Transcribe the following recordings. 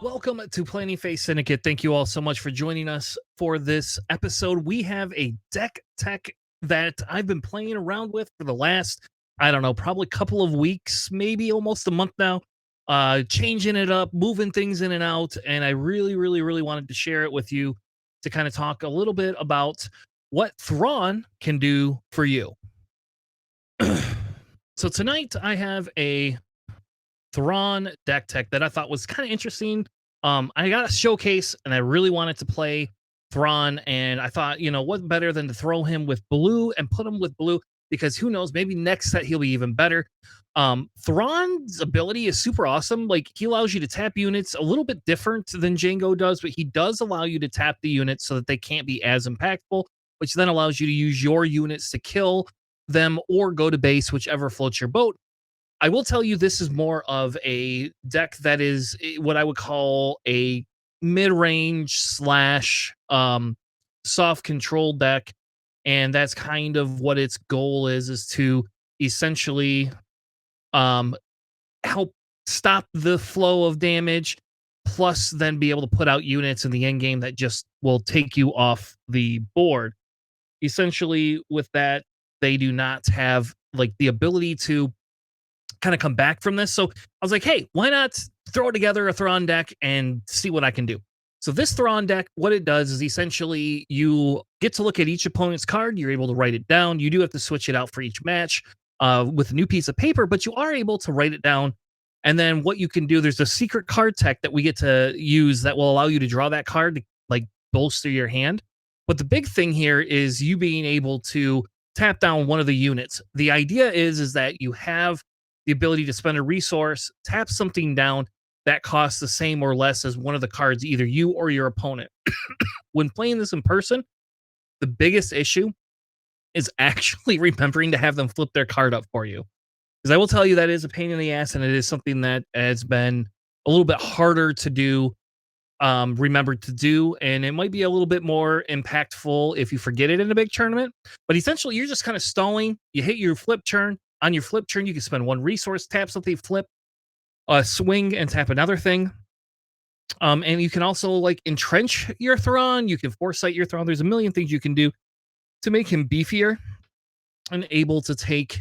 Welcome to Planning Phase Syndicate. Thank you all so much for joining us for this episode. We have a deck tech that I've been playing around with for the last, I don't know, probably couple of weeks, maybe almost a month now. Changing it up, moving things in and out, and I really wanted to share it with you to kind of talk a little bit about what Thrawn can do for you. So tonight I have a Thrawn deck tech that I thought was kind of interesting. I got a showcase and I really wanted to play Thrawn, and I thought, what better than to throw him with blue and put him with blue because who knows, maybe next set he'll be even better. Thrawn's ability is super awesome. Like, he allows you to tap units a little bit different than Django does, but he does allow you to tap the units so that they can't be as impactful, which then allows you to use your units to kill them or go to base, whichever floats your boat. I will tell you, this is more of a deck that is what I would call a mid-range slash soft control deck, and that's kind of what its goal is to essentially help stop the flow of damage, plus then be able to put out units in the end game that just will take you off the board. Essentially, with that, they do not have like the ability to kind of come back from this. So I was like, hey, why not throw together a Thrawn deck and see what I can do? So this Thrawn deck, what it does is essentially you get to look at each opponent's card. You're able to write it down. You do have to switch it out for each match with a new piece of paper, but you are able to write it down. And then what you can do, there's a secret card tech that we get to use that will allow you to draw that card to like bolster your hand. But the big thing here is you being able to tap down one of the units. The idea is that you have the ability to spend a resource, tap something down that costs the same or less as one of the cards, either you or your opponent. When playing this in person, the biggest issue is actually remembering to have them flip their card up for you. Because I will tell you that is a pain in the ass, and it is something that has been a little bit harder to do, remember to do, and it might be a little bit more impactful if you forget it in a big tournament. But essentially, you're just kind of stalling. You hit your flip turn. On your flip turn, you can spend one resource, tap something, flip, swing, and tap another thing. And you can also like entrench your Thrawn. You can foresight your Thrawn. There's a million things you can do to make him beefier and able to take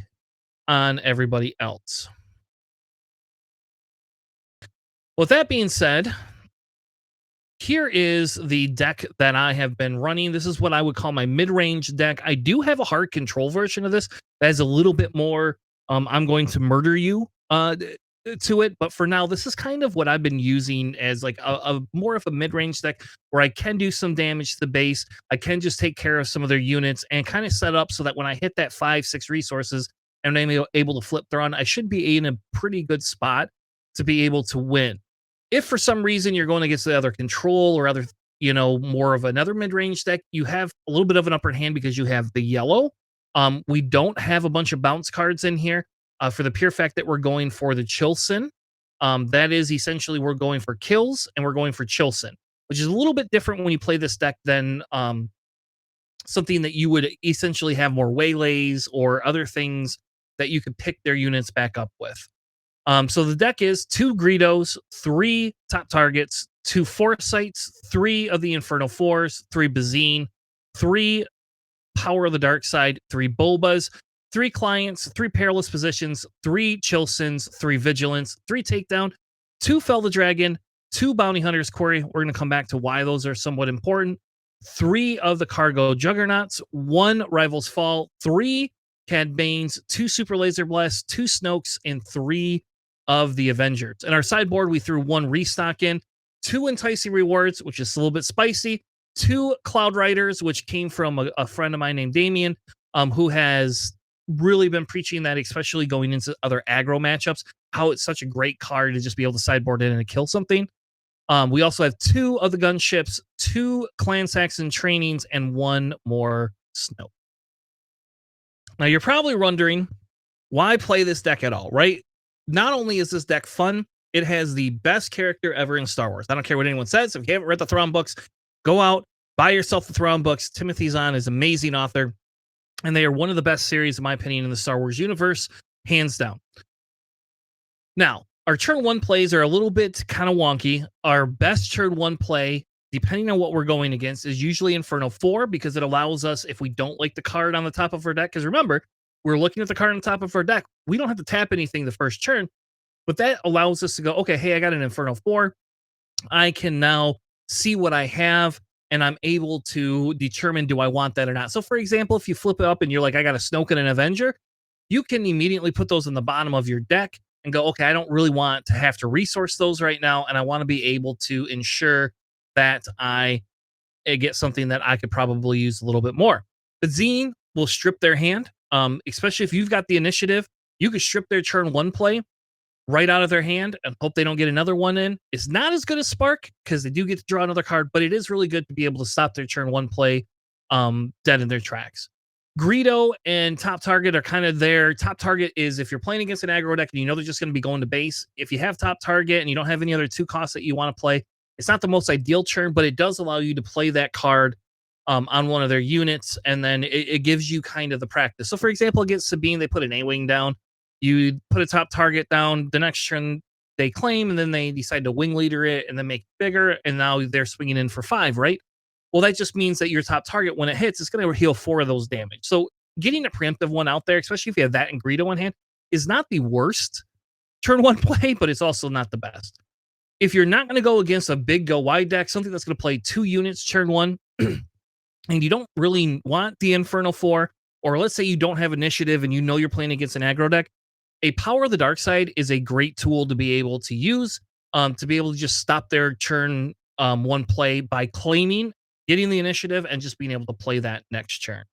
on everybody else. With that being said, here is the deck that I have been running. This is what I would call my mid-range deck. I do have a hard control version of this that is a little bit more, I'm going to murder you to it. But for now, this is kind of what I've been using as like a more of a mid-range deck where I can do some damage to the base. I can just take care of some of their units and kind of set up so that when I hit that 5-6 resources and I'm able to flip Thrawn, I should be in a pretty good spot to be able to win. If for some reason you're going against the other control or other, more of another mid-range deck, you have a little bit of an upper hand because you have the yellow. We don't have a bunch of bounce cards in here for the pure fact that we're going for the Chilson. That is essentially we're going for kills and we're going for Chilson, which is a little bit different when you play this deck than something that you would essentially have more waylays or other things that you could pick their units back up with. So the deck is 2 Greedos, 3 top targets, 2 Foresights, 3 of the Infernal Fours, 3 Bazine, 3 Power of the Dark Side, 3 Bulbas, 3 Clients, 3 Perilous Positions, 3 Chilsons, 3 Vigilance, 3 Takedown, 2 Fell the Dragon, 2 Bounty Hunters Quarry. We're going to come back to why those are somewhat important. 3 of the Cargo Juggernauts, 1 Rival's Fall, 3 Cad Banes, 2 Super Laser Blast, 2 Snokes, and 3 of the Avengers. In our sideboard, we threw 1 Restock in, 2 Enticing Rewards, which is a little bit spicy, 2 Cloud Riders, which came from a friend of mine named Damien, who has really been preaching that, especially going into other aggro matchups, how it's such a great card to just be able to sideboard in and kill something. We also have 2 of the Gunships, 2 Clan Saxon Trainings, and 1 more Snoke. Now, you're probably wondering, why play this deck at all, right? Not only is this deck fun, it has the best character ever in Star Wars. I don't care what anyone says. If you haven't read the Thrawn books, go out, buy yourself the Thrawn books. Timothy Zahn is an amazing author, and they are one of the best series, in my opinion, in the Star Wars universe, hands down. Now, Our turn one plays are a little bit kind of wonky. Our best turn one play, depending on what we're going against, is usually Inferno 4 because it allows us, if we don't like the card on the top of our deck, because remember, we're looking at the card on the top of our deck. We don't have to tap anything the first turn, but that allows us to go, okay, hey, I got an Inferno 4. I can now see what I have and I'm able to determine, do I want that or not? So for example, if you flip it up and you're like, I got a Snoke and an Avenger, you can immediately put those in the bottom of your deck and go, okay, I don't really want to have to resource those right now. And I want to be able to ensure that I get something that I could probably use a little bit more. The Zine will strip their hand, especially if you've got the initiative. You could strip their turn one play right out of their hand and hope they don't get another one in. It's not as good as Spark because they do get to draw another card, but it is really good to be able to stop their turn one play dead in their tracks. Greedo and Top Target are kind of there. Top Target is if you're playing against an aggro deck and you know they're just going to be going to base. If you have Top Target and you don't have any other 2 costs that you want to play, it's not the most ideal turn, but it does allow you to play that card on one of their units, and then it gives you kind of the practice. So, for example, against Sabine, they put an A-Wing down. You put a Top Target down. The next turn, they claim, and then they decide to Wing Leader it and then make it bigger, and now they're swinging in for 5, right? Well, that just means that your Top Target, when it hits, it's going to heal 4 of those damage. So getting a preemptive one out there, especially if you have that and Greedo in hand, is not the worst turn one play, but it's also not the best. If you're not going to go against a big go wide deck, something that's going to play 2 units turn one, and you don't really want the Inferno 4, or let's say you don't have initiative and you know you're playing against an aggro deck, a Power of the Dark Side is a great tool to be able to use, to be able to just stop their turn one play by claiming, getting the initiative, and just being able to play that next turn.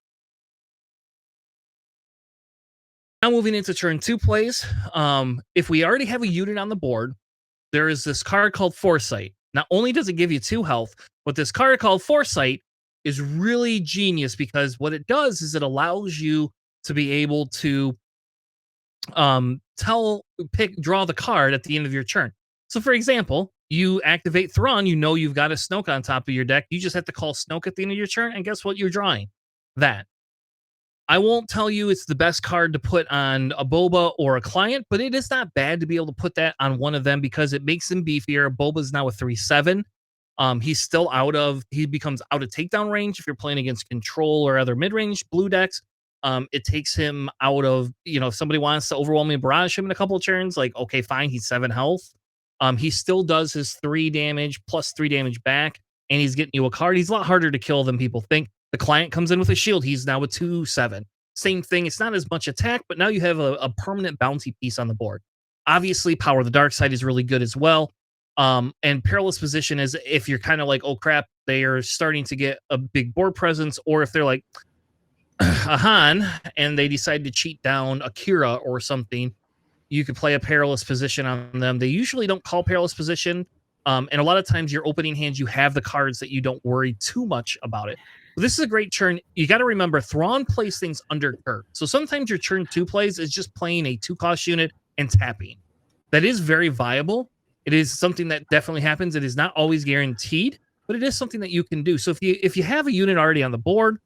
Now moving into turn 2 plays, if we already have a unit on the board, there is this card called Foresight. Not only does it give you 2 health, but this card called Foresight is really genius because what it does is it allows you to be able to draw the card at the end of your turn. So for example, you activate Thrawn, you know you've got a Snoke on top of your deck. You just have to call Snoke at the end of your turn, and guess what? You're drawing that. I won't tell you it's the best card to put on a Boba or a client, but it is not bad to be able to put that on one of them because it makes him beefier. Boba's now a 3/7. He becomes out of takedown range if you're playing against control or other mid-range blue decks. It takes him out of, if somebody wants to overwhelming barrage him in a couple of turns, like, okay, fine, he's 7 health. He still does his 3 damage plus 3 damage back, and he's getting you a card. He's a lot harder to kill than people think. The client comes in with a shield. He's now a 2/7. Same thing. It's not as much attack, but now you have a permanent bounty piece on the board. Obviously, Power of the Dark Side is really good as well. And Perilous Position is if you're kind of like, oh crap, they are starting to get a big board presence, or if they're like a Han and they decide to cheat down Akira or something, you could play a Perilous Position on them. They usually don't call Perilous Position. And a lot of times your opening hands, you have the cards that you don't worry too much about it. But this is a great turn. You got to remember, Thrawn plays things under curve. So sometimes your turn 2 plays is just playing a 2-cost unit and tapping. That is very viable. It is something that definitely happens. It is not always guaranteed, but it is something that you can do. So if you have a unit already on the board,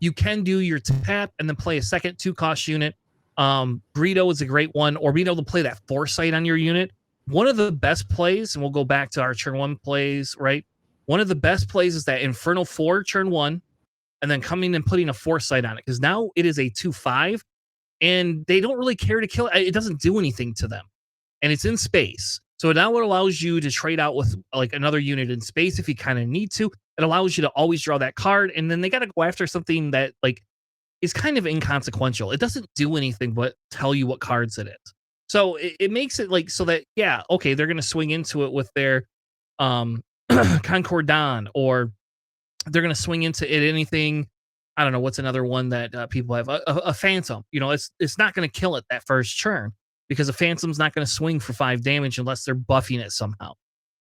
you can do your tap and then play a second 2-cost unit. Greedo is a great one, or being able to play that Foresight on your unit. One of the best plays, and we'll go back to our turn 1 plays, right? One of the best plays is that Inferno 4 turn 1, and then coming and putting a Foresight on it, because now it is a 2/5, and they don't really care to kill it. It doesn't do anything to them, and it's in space. So now it allows you to trade out with like another unit in space if you kind of need to. It allows you to always draw that card, and then they got to go after something that like is kind of inconsequential. It doesn't do anything but tell you what cards it is. So it makes it like so that, yeah, okay, they're going to swing into it with their Concordon, or they're going to swing into it anything. I don't know what's another one that people have, a Phantom. It's not going to kill it that first turn because a Phantom's not going to swing for 5 damage unless they're buffing it somehow.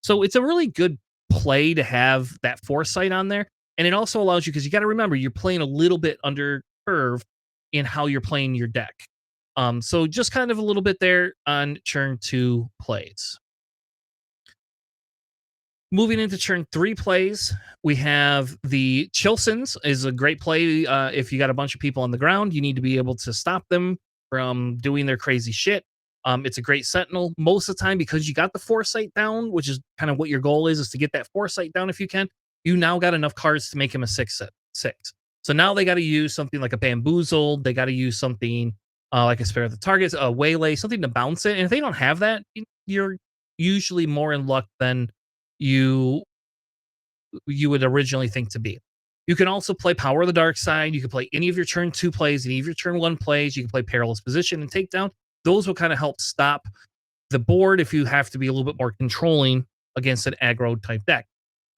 So it's a really good play to have that Foresight on there, and it also allows you, because you got to remember you're playing a little bit under curve in how you're playing your deck. So just kind of a little bit there on turn 2 plays. Moving into turn 3 plays, we have the Chilsons is a great play. If you got a bunch of people on the ground, you need to be able to stop them from doing their crazy shit. It's a great sentinel most of the time because you got the foresight down, which is kind of what your goal is to get that foresight down if you can. You now got enough cards to make him a six. So now they got to use something like a bamboozled. They got to use something like a spare the targets, a waylay, something to bounce it. And if they don't have that, you're usually more in luck than you you would originally think to be. You can also play Power of the Dark Side. You can play any of your turn 2 plays, any of your turn 1 plays. You can play Perilous Position and Takedown. Those will kind of help stop the board if you have to be a little bit more controlling against an aggro type deck.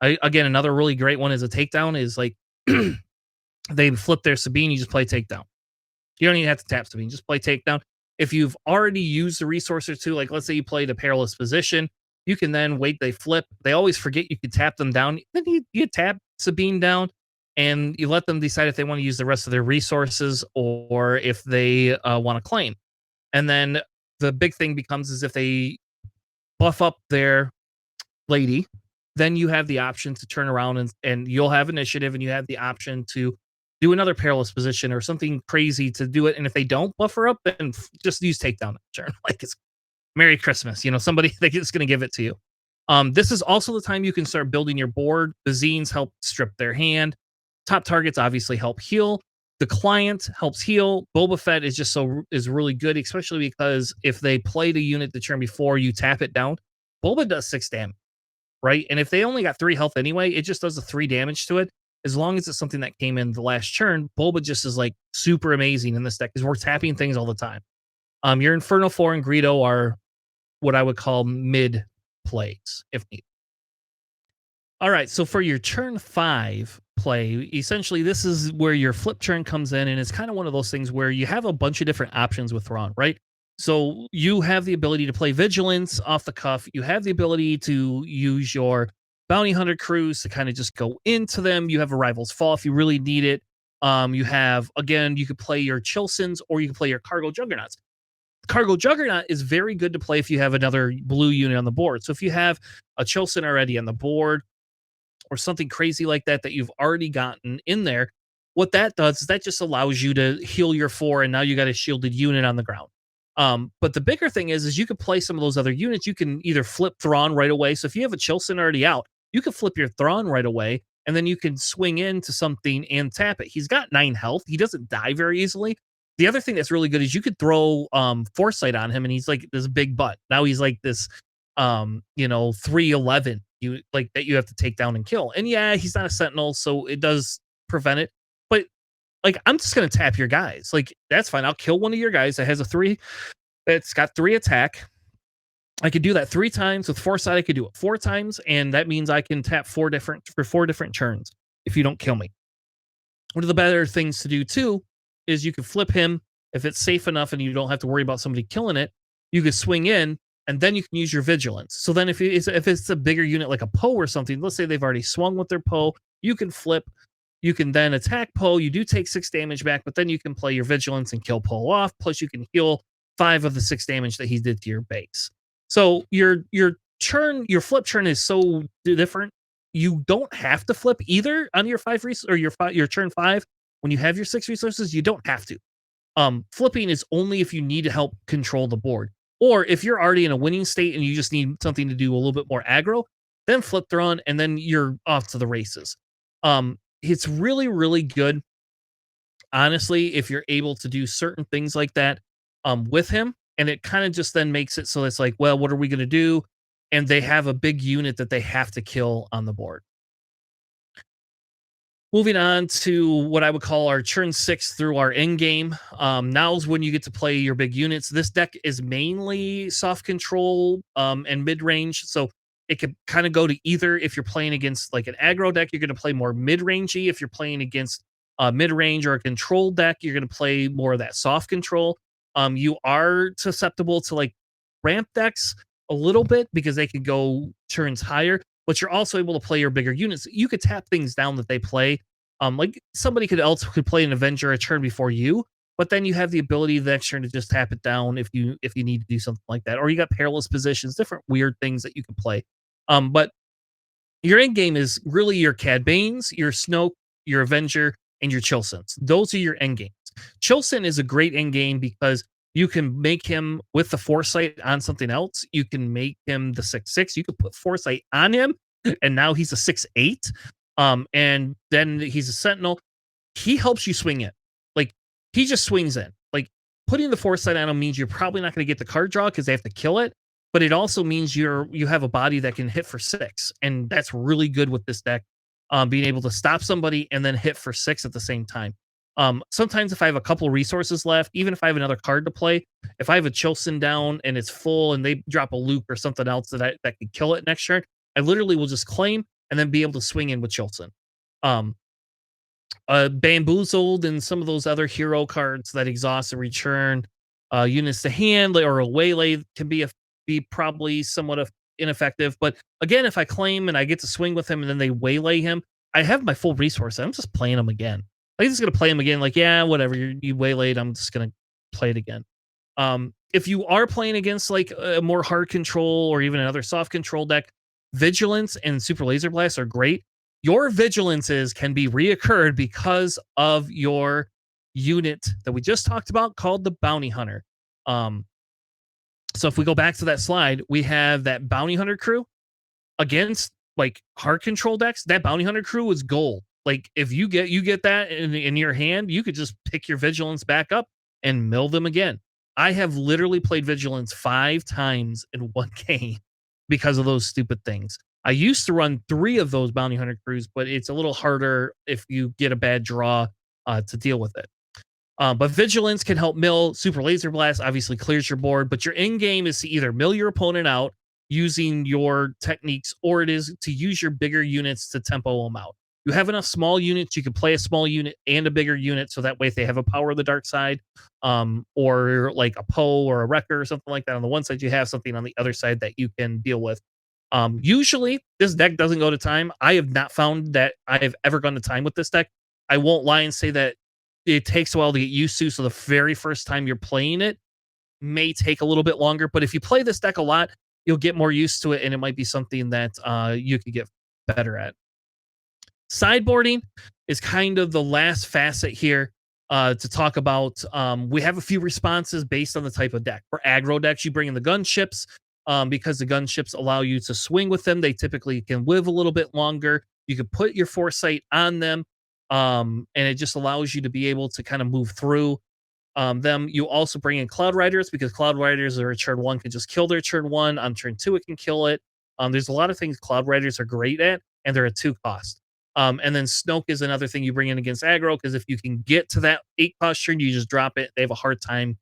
Again, another really great one is a Takedown is like they flip their Sabine, you just play Takedown. You don't even have to tap Sabine, just play Takedown. If you've already used the resource or two, like let's say you played a Perilous Position, you can then wait, they flip. They always forget you can tap them down. Then you tap Sabine down and you let them decide if they want to use the rest of their resources or if they want to claim. And then the big thing becomes is if they buff up their lady, then you have the option to turn around and you'll have initiative and you have the option to do another Perilous Position or something crazy to do it. And if they don't buffer up, then just use Takedown that turn. Like it's Merry Christmas. Somebody that's going to give it to you. This is also the time you can start building your board. The Zines help strip their hand. Top targets obviously help heal. The client helps heal. Boba Fett is really good, especially because if they played a unit the turn before you tap it down, Boba does 6 damage, right? And if they only got 3 health anyway, it just does the 3 damage to it. As long as it's something that came in the last turn, Boba just is like super amazing in this deck because we're tapping things all the time. Your Inferno 4 and Greedo are what I would call mid plays if needed. All right, so for your turn 5 play, essentially this is where your flip turn comes in, and it's kind of one of those things where you have a bunch of different options with Thrawn, right? So you have the ability to play Vigilance off the cuff. You have the ability to use your Bounty Hunter crews to kind of just go into them. You have a Rival's Fall if you really need it. You have, again, you could play your Chilsons or you can play your Cargo Juggernauts. Cargo Juggernaut is very good to play if you have another blue unit on the board. So if you have a Chilson already on the board or something crazy like that you've already gotten in there, what that does is that just allows you to heal your 4 and now you got a shielded unit on the ground. But the bigger thing is you could play some of those other units. You can either flip Thrawn right away. So if you have a Chilson already out, you can flip your Thrawn right away and then you can swing into something and tap it. He's got 9 health. He doesn't die very easily. The other thing that's really good is you could throw Foresight on him and he's like this big butt. Now he's like this 311 you like that you have to take down and kill. And yeah, he's not a sentinel, so it does prevent it. But like I'm just gonna tap your guys. Like that's fine. I'll kill one of your guys that has a 3 that's got 3 attack. I could do that 3 times with Foresight. I could do it 4 times, and that means I can tap 4 different turns if you don't kill me. One of the better things to do too is you can flip him if it's safe enough and you don't have to worry about somebody killing it. You can swing in and then you can use your Vigilance. So then if it's a bigger unit like a Poe or something, let's say they've already swung with their Poe, you can flip. You can then attack Poe. You do take 6 damage back, but then you can play your Vigilance and kill Poe off. Plus you can heal 5 of the 6 damage that he did to your base. So your flip turn is so different. You don't have to flip either on your 5 or your turn 5. When you have your 6 resources, you don't have to. Flipping is only if you need to help control the board. Or if you're already in a winning state and you just need something to do a little bit more aggro, then flip Thrawn and then you're off to the races. It's really, really good, honestly, if you're able to do certain things like that with him. And it kind of just then makes it so it's like, well, what are we going to do? And they have a big unit that they have to kill on the board. Moving on to what I would call our turn 6 through our end game. Now is when you get to play your big units. This deck is mainly soft control and mid range, so it could kind of go to either. If you're playing against like an aggro deck, you're going to play more mid rangey. If you're playing against mid range or a control deck, you're going to play more of that soft control. You are susceptible to like ramp decks a little bit because they could go turns higher, but you're also able to play your bigger units. You could tap things down that they play. Like somebody could play an Avenger a turn before you, but then you have the ability the next turn to just tap it down if you need to do something like that. Or you got Perilous Positions, different weird things that you can play. But your end game is really your Cad Banes, your Snoke, your Avenger, and your Chilsons. Those are your end games. Chilson is a great end game because You can make him with the foresight on something else. You can make him the 6/6. You could put foresight on him, and now he's a 6/8. And then he's a sentinel. He helps you swing in. Like, he just swings in. Like, putting the foresight on him means you're probably not going to get the card draw because they have to kill it. But it also means you have a body that can hit for 6, and that's really good with this deck. Being able to stop somebody and then hit for 6 at the same time. Sometimes if I have a couple resources left, even if I have another card to play, if I have a Chilson down and it's full and they drop a Luke or something else that could kill it next turn, I literally will just claim and then be able to swing in with Chilson. Bamboozled and some of those other hero cards that exhaust and return units to hand, or a waylay can be probably somewhat ineffective. But again, if I claim and I get to swing with him and then they waylay him, I have my full resource. I'm just playing him again. I'm just gonna play him again. Like, yeah, whatever. You waylaid. I'm just gonna play it again. If you are playing against like a more hard control or even another soft control deck, Vigilance and Super Laser Blast are great. Your vigilances can be reoccurred because of your unit that we just talked about called the Bounty Hunter. So if we go back to that slide, we have that Bounty Hunter crew against like hard control decks. That Bounty Hunter crew is gold. Like, if you get that in your hand, you could just pick your vigilance back up and mill them again. I have literally played vigilance 5 times in one game because of those stupid things. I used to run 3 of those Bounty Hunter crews, but it's a little harder if you get a bad draw to deal with it. But Vigilance can help mill. Super Laser Blast obviously clears your board, but your end game is to either mill your opponent out using your techniques, or it is to use your bigger units to tempo them out. You have enough small units, you can play a small unit and a bigger unit, so that way if they have a power of the dark side, or like a Poe or a Wrecker or something like that on the one side, you have something on the other side that you can deal with. Usually this deck doesn't go to time. I have not found that I have ever gone to time with this deck. I won't lie and say that it takes a while to get used to, so the very first time you're playing it may take a little bit longer, but if you play this deck a lot, you'll get more used to it, and it might be something that you could get better at. Sideboarding is kind of the last facet here to talk about. We have a few responses based on the type of deck. For aggro decks, you bring in the gunships because the gunships allow you to swing with them. They typically can live a little bit longer. You can put your foresight on them, and it just allows you to be able to kind of move through them. You also bring in Cloud Riders because Cloud Riders are turn 1 can just kill their turn 1. On turn 2, it can kill it. There's a lot of things Cloud Riders are great at, and they're a 2 cost. And then Snoke is another thing you bring in against aggro, because if you can get to that 8 cost turn, you just drop it. They have a hard time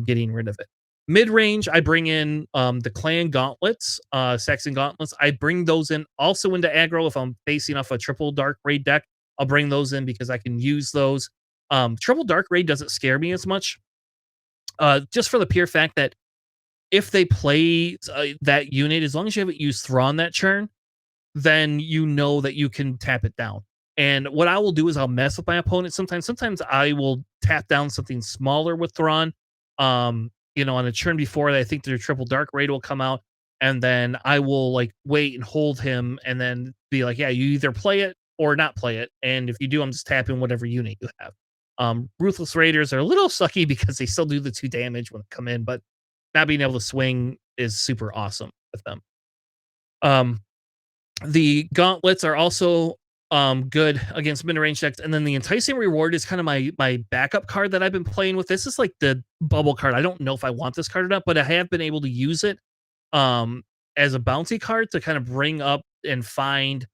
getting rid of it. Mid-range, I bring in the Clan Gauntlets, Saxon Gauntlets. I bring those in also into aggro. If I'm facing off a triple Dark Raid deck, I'll bring those in because I can use those. Triple Dark Raid doesn't scare me as much, just for the pure fact that if they play that unit, as long as you haven't used Thrawn that turn, then you know that you can tap it down. And what I will do is I'll mess with my opponent sometimes. Sometimes I will tap down something smaller with Thrawn. On a turn before that, I think their triple Dark Raid will come out, and then I will like wait and hold him, and then be like, yeah, you either play it or not play it. And if you do, I'm just tapping whatever unit you have. Ruthless Raiders are a little sucky because they still do the 2 damage when they come in, but not being able to swing is super awesome with them. The Gauntlets are also good against mid-range decks, and then the Enticing Reward is kind of my backup card that I've been playing with. This is like the bubble card. I don't know if I want this card or not, but I have been able to use it as a bounty card to kind of bring up and find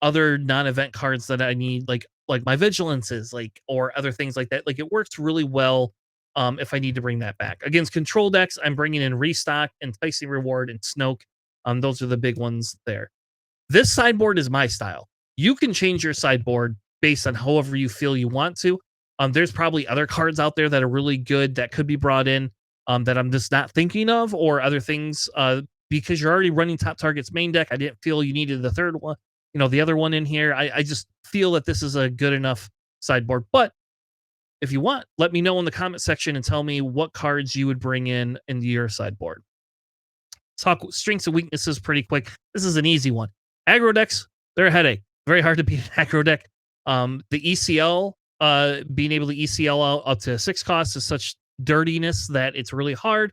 other non-event cards that I need, like my vigilances, or other things like that. Like, it works really well if I need to bring that back. Against control decks, I'm bringing in Restock, Enticing Reward, and Snoke. Those are the big ones there. This sideboard is my style. You can change your sideboard based on however you feel you want to. There's probably other cards out there that are really good that could be brought in that I'm just not thinking of, or other things because you're already running Top Target's main deck. I didn't feel you needed the third one, the other one in here. I just feel that this is a good enough sideboard. But if you want, let me know in the comment section and tell me what cards you would bring in into your sideboard. Talk strengths and weaknesses pretty quick. This is an easy one. Aggro decks, they're a headache. Very hard to beat an aggro deck. The ECL, being able to ECL out up to 6 costs is such dirtiness that it's really hard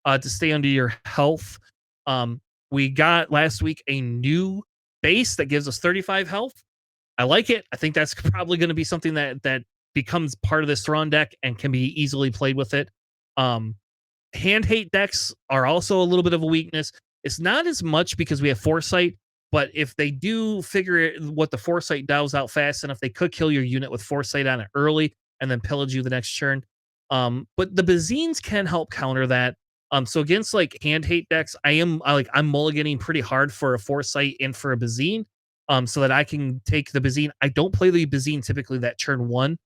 to stay under your health. Um, we got last week a new base that gives us 35 health. I like it. I think that's probably going to be something that becomes part of this Thrawn deck and can be easily played with it. Um, Hand hate decks are also a little bit of a weakness. It's not as much because we have foresight, but if they do figure what the foresight does out fast enough, they could kill your unit with foresight on it early and then pillage you the next turn. But the Bazines can help counter that. So against like hand hate decks, I'm mulliganing pretty hard for a foresight and for a Bazine, so that I can take the Bazine. I don't play the Bazine typically that turn one,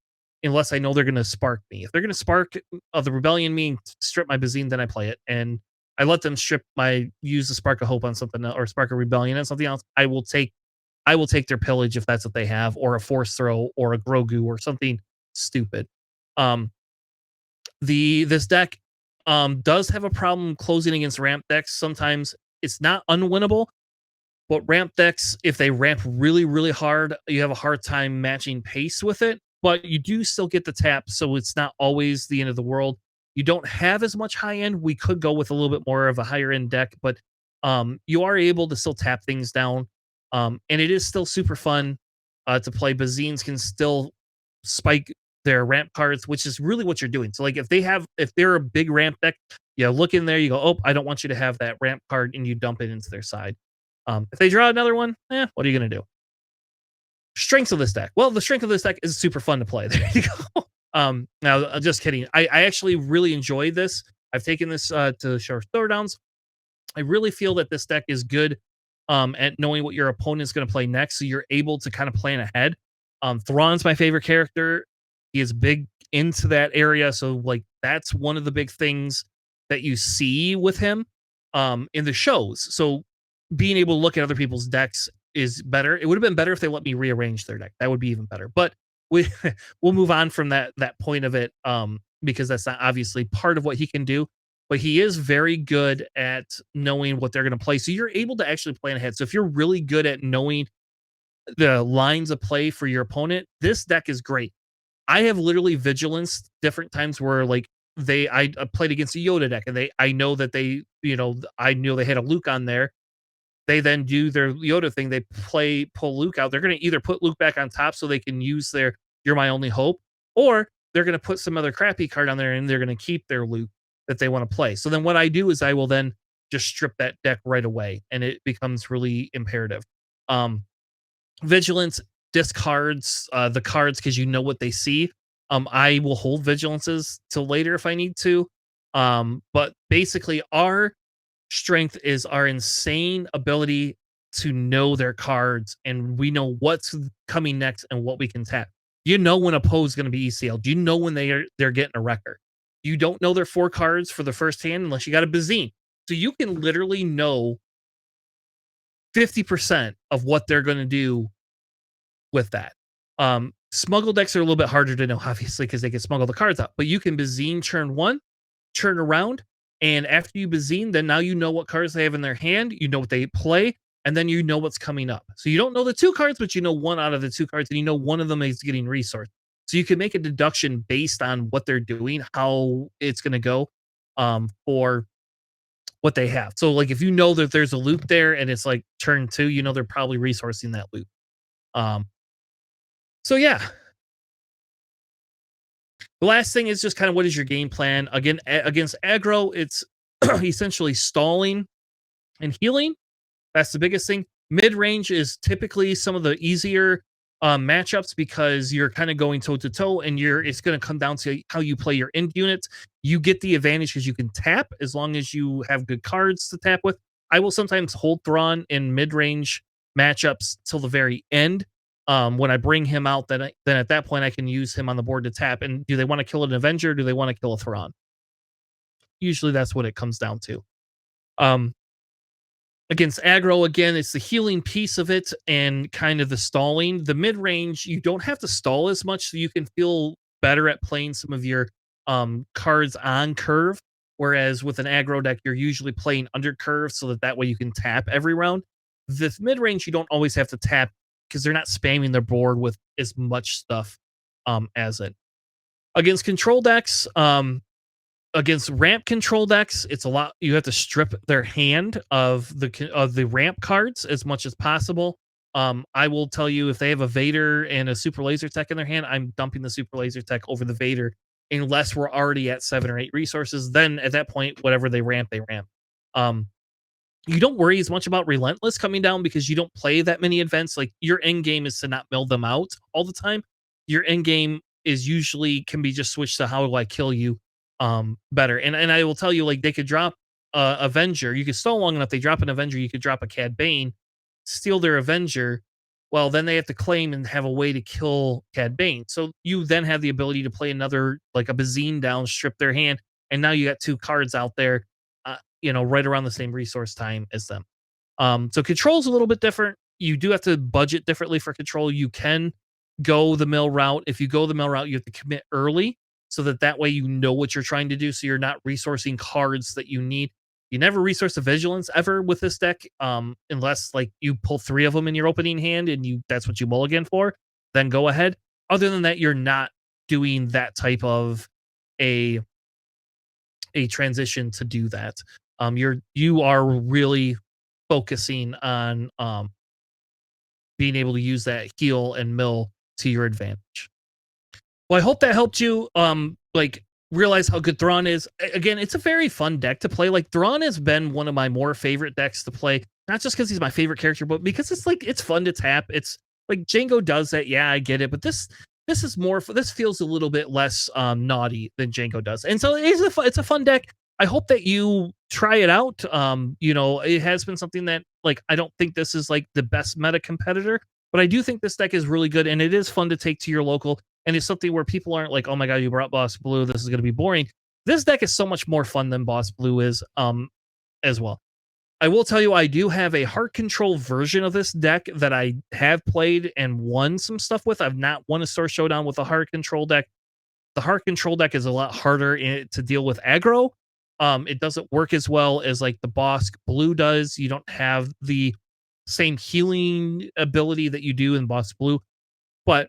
unless I know they're going to spark me. If they're going to spark of the rebellion me and strip my Bazine, then I play it, and I let them use the spark of hope on something or spark of rebellion on something else. I will take their pillage if that's what they have, or a force throw, or a Grogu, or something stupid. Um, this deck does have a problem closing against ramp decks. Sometimes it's not unwinnable, but ramp decks, if they ramp really, really hard, you have a hard time matching pace with it. But you do still get the tap, so it's not always the end of the world. You don't have as much high end. We could go with a little bit more of a higher end deck, but you are able to still tap things down. And it is still super fun to play. Bazines can still spike their ramp cards, which is really what you're doing. So like if they're a big ramp deck, you look in there, you go, oh, I don't want you to have that ramp card, and you dump it into their side. If they draw another one, what are you gonna do? Strengths of this deck. Well, the strength of this deck is super fun to play. There you go. Now, just kidding. I actually really enjoyed this. I've taken this to short throwdowns. I really feel that this deck is good at knowing what your opponent's going to play next, so you're able to kind of plan ahead. Thrawn's my favorite character. He is big into that area, so like that's one of the big things that you see with him in the shows. So being able to look at other people's decks is better. It would have been better if they let me rearrange their deck. That would be even better. But we we'll move on from that point of it, because that's not obviously part of what he can do. But he is very good at knowing what they're going to play. So you're able to actually plan ahead. So if you're really good at knowing the lines of play for your opponent, this deck is great. I have literally vigilance different times where like I played against a Yoda deck, and I know that I knew they had a Luke on there. They then do their Yoda thing. They pull Luke out. They're going to either put Luke back on top so they can use their "You're my only hope," or they're going to put some other crappy card on there and they're going to keep their Luke that they want to play. So then what I do is I will then just strip that deck right away, and it becomes really imperative. Vigilance discards the cards because you know what they see. I will hold vigilances till later if I need to. But basically, our strength is our insane ability to know their cards, and we know what's coming next and what we can tap. You know when a Poe is going to be ECL. Do you know when they're getting a wrecker? You don't know their 4 cards for the first hand unless you got a Bazine. So you can literally know 50% of what they're going to do with that. Smuggle decks are a little bit harder to know, obviously, because they can smuggle the cards out. But you can Bazine turn 1, turn around, and after you Bazine, then now you know what cards they have in their hand, you know what they play, and then you know what's coming up. So you don't know the 2 cards, but you know 1 out of the 2 cards, and you know one of them is getting resource. So you can make a deduction based on what they're doing, how it's going to go for what they have. So like if you know that there's a loop there and it's like turn 2, you know they're probably resourcing that loop. Um, so yeah, the last thing is just kind of what is your game plan? Again, against aggro, it's essentially stalling and healing. That's the biggest thing. Mid range is typically some of the easier matchups because you're kind of going toe to toe, and it's going to come down to how you play your end units. You get the advantage because you can tap as long as you have good cards to tap with. I will sometimes hold Thrawn in mid range matchups till the very end. When I bring him out, then at that point I can use him on the board to tap. And do they want to kill an Avenger? Or do they want to kill a Thrawn? Usually that's what it comes down to. Against aggro, again, it's the healing piece of it and kind of the stalling. The mid range, you don't have to stall as much, so you can feel better at playing some of your cards on curve. Whereas with an aggro deck, you're usually playing under curve so that way you can tap every round. The mid range, you don't always have to tap because they're not spamming their board with as much stuff as it. Against control decks, Against ramp control decks, it's a lot. You have to strip their hand of the ramp cards as much as possible. I will tell you, if they have a Vader and a super laser tech in their hand, I'm dumping the super laser tech over the Vader unless we're already at 7 or 8 resources. Then at that point, whatever they ramp, they ramp. Um, you don't worry as much about Relentless coming down because you don't play that many events. Like, your end game is to not mill them out all the time. Your end game is usually can be just switched to how do I kill you better. And I will tell you, like, they could drop Avenger. You could stall long enough, they drop an Avenger, you could drop a Cad Bane, steal their Avenger. Well, then they have to claim and have a way to kill Cad Bane. So you then have the ability to play another, like a Bazine down, strip their hand, and now you got 2 cards out there, right around the same resource time as them. So control's a little bit different. You do have to budget differently for control. You can go the mill route. If you go the mill route, you have to commit early so that way you know what you're trying to do. So you're not resourcing cards that you need. You never resource a vigilance ever with this deck, unless like you pull 3 of them in your opening hand and that's what you mulligan for. Then go ahead. Other than that, you're not doing that type of a transition to do that. You are really focusing on being able to use that heal and mill to your advantage. Well, I hope that helped you like realize how good Thrawn is. Again, it's a very fun deck to play. Like, Thrawn has been one of my more favorite decks to play, not just because he's my favorite character, but because it's fun to tap. It's like Django does that, yeah, I get it, but this is more. This feels a little bit less naughty than Django does, and so it's a fun deck. I hope that you try it out. It has been something that, like, I don't think this is like the best meta competitor, but I do think this deck is really good, and it is fun to take to your local. And it's something where people aren't like, oh my god, you brought Boss Blue, this is going to be boring. This deck is so much more fun than Boss Blue is, as well. I will tell you, I do have a heart control version of this deck that I have played and won some stuff with. I've not won a SOR showdown with a heart control deck. The heart control deck is a lot harder to deal with aggro. It doesn't work as well as like the Boss Blue does. You don't have the same healing ability that you do in Boss Blue, but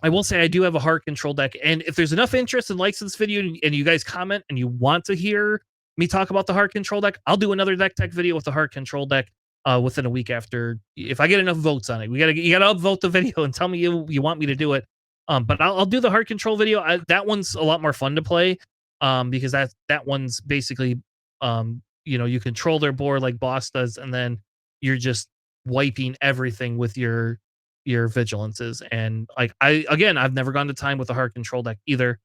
I will say I do have a heart control deck, and if there's enough interest and likes in this video and you guys comment and you want to hear me talk about the heart control deck, I'll do another deck tech video with the heart control deck within a week after, if I get enough votes on it. You gotta upvote the video and tell me you want me to do it. But I'll do the heart control video. That one's a lot more fun to play because that one's basically you control their board like Boss does, and then you're just wiping everything with your vigilances. And like I've never gone to time with a heart control deck either.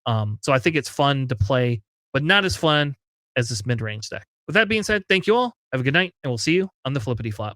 So I think it's fun to play, but not as fun as this mid-range deck. With that being said, thank you all. Have a good night, and we'll see you on the flippity flop.